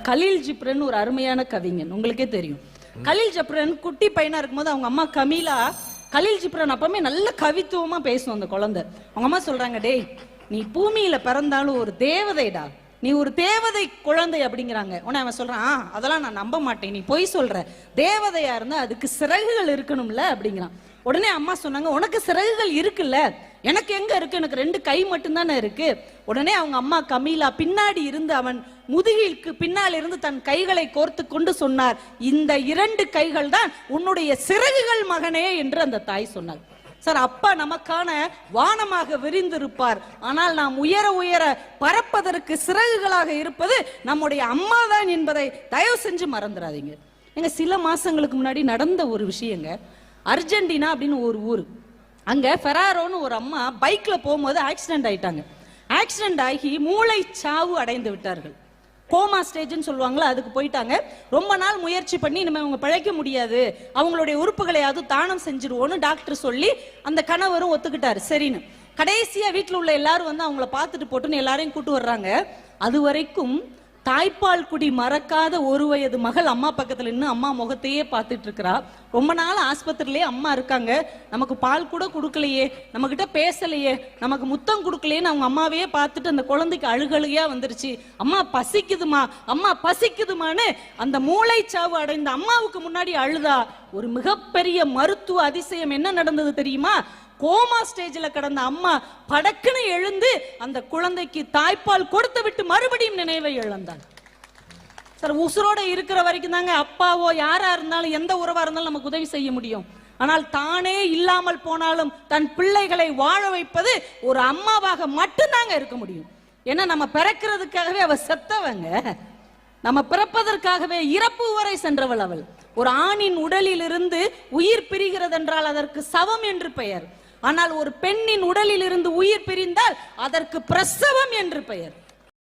கலீல் ஜிப்ரன் ஒரு அருமையான கவிஞன், உங்களுக்கே தெரியும். கலீல் ஜிப்ரன் குட்டி பையனா இருக்கும்போது அவங்க அம்மா கமீலா, கலீல் ஜிப்ரன் அப்பவுமே நல்ல கவித்துவமா பேசும் அந்த குழந்தை. அவங்க அம்மா சொல்றாங்க, டேய் நீ பூமியில பிறந்தாலும் ஒரு தேவதைடா, நீ ஒரு தேவதை குழந்தை அப்படிங்கிறாங்க. உடனே அவன் சொல்றான், அதெல்லாம் நான் நம்ப மாட்டேன், நீ பொய் சொல்ற, தேவதையா இருந்தா அதுக்கு சிறகுகள் இருக்கணும்ல அப்படிங்கிறான். உடனே அம்மா சொன்னாங்க, உனக்கு சிறகுகள் இருக்குல்ல, எனக்கு எங்க இருக்கு, எனக்கு 2 கை மட்டும்தானே இருக்கு. உடனே அவங்க அம்மா கமீலா பின்னாடி இருந்து அவன் முதுகிற்கு பின்னால் இருந்து தன் கைகளை கோர்த்து கொண்டு சொன்னார், இந்த 2 கைகள் தான் உன்னுடைய சிறகுகள் மகனே என்று அந்த தாய் சொன்னார். சார், அப்பா நமக்கான வானமாக விரிந்திருப்பார், ஆனால் நாம் உயர உயர பறப்பதற்கு சிறகுகளாக இருப்பது நம்முடைய அம்மா தான் என்பதை தயவு செஞ்சு மறந்துடாதீங்க. எங்க சில மாசங்களுக்கு முன்னாடி நடந்த ஒரு விஷயங்க, அர்ஜென்டினா அப்படின்னு ஒரு ஊர், அங்க ஃபெராரோன்னு ஒரு அம்மா பைக்ல போகும்போது ஆக்சிடென்ட் ஆயிட்டாங்க. ஆக்சிடென்ட் ஆகி மூளை சாவு அடைந்து விட்டார்கள். கோமா ஸ்டேஜ்னு சொல்லுவாங்களா, அதுக்கு போயிட்டாங்க. ரொம்ப நாள் முயற்சி பண்ணி இனிமே அவங்க பிழைக்க முடியாது, அவங்களுடைய உறுப்புகளையாவது தானம் செஞ்சிருவோன்னு டாக்டர் சொல்லி அந்த கணவரும் ஒத்துக்கிட்டாரு. சரின்னு கடைசியா வீட்டில் உள்ள எல்லாரும் வந்து அவங்கள பார்த்துட்டு போட்டுன்னு எல்லாரையும் கூட்டு வர்றாங்க. அது வரைக்கும் தாய்ப்பால் குடி மறக்காத 1 வயது மகள் அம்மா பக்கத்துல நின்று அம்மா முகத்தையே பார்த்துட்டு இருக்கிறா. ரொம்ப நாள் ஆஸ்பத்திரியிலே அம்மா இருக்காங்க, நமக்கு பால் கூட கொடுக்கலையே, நம்ம கிட்ட பேசலையே, நமக்கு முத்தம் கொடுக்கலையேன்னு அவங்க அம்மாவையே பார்த்துட்டு அந்த குழந்தைக்கு அழுகழுகையா வந்துருச்சு. அம்மா பசிக்குதுமா, அம்மா பசிக்குதுமான்னு அந்த மூளைச்சாவு அடைந்த அம்மாவுக்கு முன்னாடி அழுதா. ஒரு மிகப்பெரிய மருத்துவ அதிசயம் என்ன நடந்தது தெரியுமா? கோமா ஸ்டேஜில் கடந்த அம்மா படக்குன்னு எழுந்து அந்த குழந்தைக்கு தாய்ப்பால் கொடுத்து விட்டு மறுபடியும் நினைவை இழந்தாள். சார், உசுரோட இருக்கிற வரைக்கும் தாங்க அப்பாவோ யாரா இருந்தாலும் எந்த உறவா இருந்தாலும் நமக்கு உதவி செய்ய முடியும். ஆனால் தானே இல்லாமல் போனாலும் தன் பிள்ளைகளை வாழ வைப்பது ஒரு அம்மாவாக மட்டும்தாங்க இருக்க முடியும். ஏன்னா நம்ம பிறக்கிறதுக்காகவே அவ செத்தவங்க, நம்ம பிறப்பதற்காகவே இறப்பு வரை சென்றவள் அவள். ஒரு ஆணின் உடலில் இருந்து உயிர் பிரிகிறது என்றால் அதற்கு சவம் என்று பெயர். ஆனால் ஒரு பெண்ணின் உடலில் இருந்து உயிர் பிரிந்தால் அதற்கு பிரசவம் என்று பெயர்.